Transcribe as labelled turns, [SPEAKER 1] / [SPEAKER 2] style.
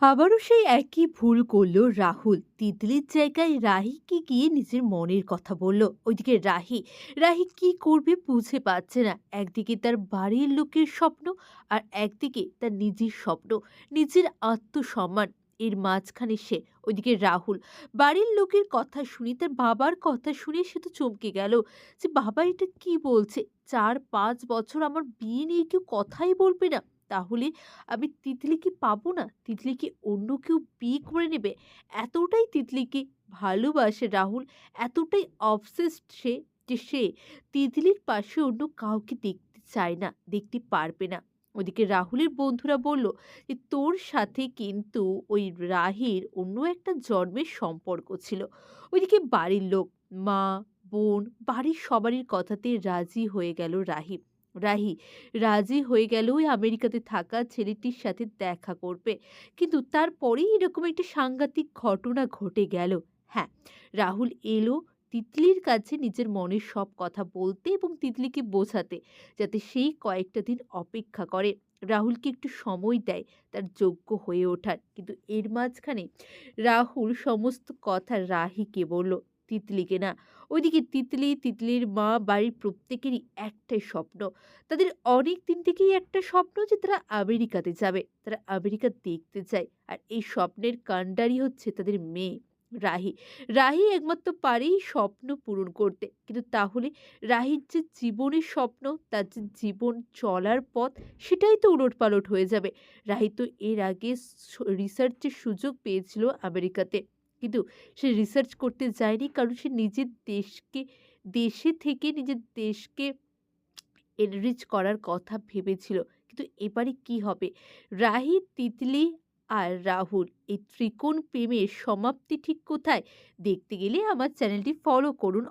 [SPEAKER 1] আবারও সেই একই ভুল করলো রাহুল। তিতলির জায়গায় রাহিকে গিয়ে নিজের মনের কথা বলল। ওইদিকে রাহি রাহি কি করবে বুঝে পাচ্ছে না। একদিকে তার বাড়ির লোকের স্বপ্ন, আর একদিকে তার নিজের স্বপ্ন, নিজের আত্মসম্মান। এর মাঝখানে সে, ওইদিকে রাহুল বাড়ির লোকের কথা শুনে, তার বাবার কথা শুনে সে তো চমকে গেল যে বাবা এটা কি বলছে। 4-5 বছর আমার বিয়ে নিয়ে কেউ কথাই বলবে না, তাহলে আমি তিতলিকে পাবো না? তিতলি কি অন্য কেউ বিয়ে করে নেবে? এতটাই তিতলিকে ভালোবাসে রাহুল, এতটাই অবসেসড সে, যে সে তিতলির পাশে অন্য কাউকে দেখতে চায় না, দেখতে পারবে না। ওদিকে রাহুলের বন্ধুরা বলল যে তোর সাথে কিন্তু ওই রাহির অন্য একটা জন্মের সম্পর্ক ছিল। ওইদিকে বাড়ির লোক, মা, বোন, বাড়ির সবারই কথাতে রাজি হয়ে গেল রাহি। রাহি রাজি হয়ে গেল ওই আমেরিকাতে থাকা ছেলেটির সাথে দেখা করবে। কিন্তু তারপরেই এরকম একটা সাংঘাতিক ঘটনা ঘটে গেল। হ্যাঁ, রাহুল এলো তিতলির কাছে নিজের মনের সব কথা বলতে এবং তিতলিকে বোঝাতে, যাতে সেই কয়েকটা দিন অপেক্ষা করে, রাহুলকে একটু সময় দেয় তার যোগ্য হয়ে ওঠার। কিন্তু এর মাঝখানে রাহুল সমস্ত কথা রাহিকে বলল, তিতলিকে না। ওইদিকে তিতলি, তিতলির মা, বাড়ির প্রত্যেকেরই একটাই স্বপ্ন। তাদের অনেক দিন থেকেই একটা স্বপ্ন যে তারা আমেরিকাতে যাবে। তারা আমেরিকা দেখতে চায়। আর এই স্বপ্নের কাণ্ডারি হচ্ছে তাদের মেয়ে রাহি। রাহি একমাত্র পারেই স্বপ্ন পূরণ করতে। কিন্তু তাহলে রাহির যে জীবনের স্বপ্ন, তার যে জীবন চলার পথ, সেটাই তো উলটপালট হয়ে যাবে। রাহি তো এর আগে রিসার্চের সুযোগ পেয়েছিল আমেরিকাতে। কিন্তু সে রিসার্চ করতে যায়নি, কারণ সে নিজের দেশকে, দেশে থেকে নিজের দেশকে এনরিচ করার কথা ভেবেছিল। কিন্তু এবারে কি হবে? রাহি, তিতলি আর রাহুল, এই ত্রিকোণ প্রেমের সমাপ্তি ঠিক কোথায়? দেখতে গেলে আমার চ্যানেলটি ফলো করুন।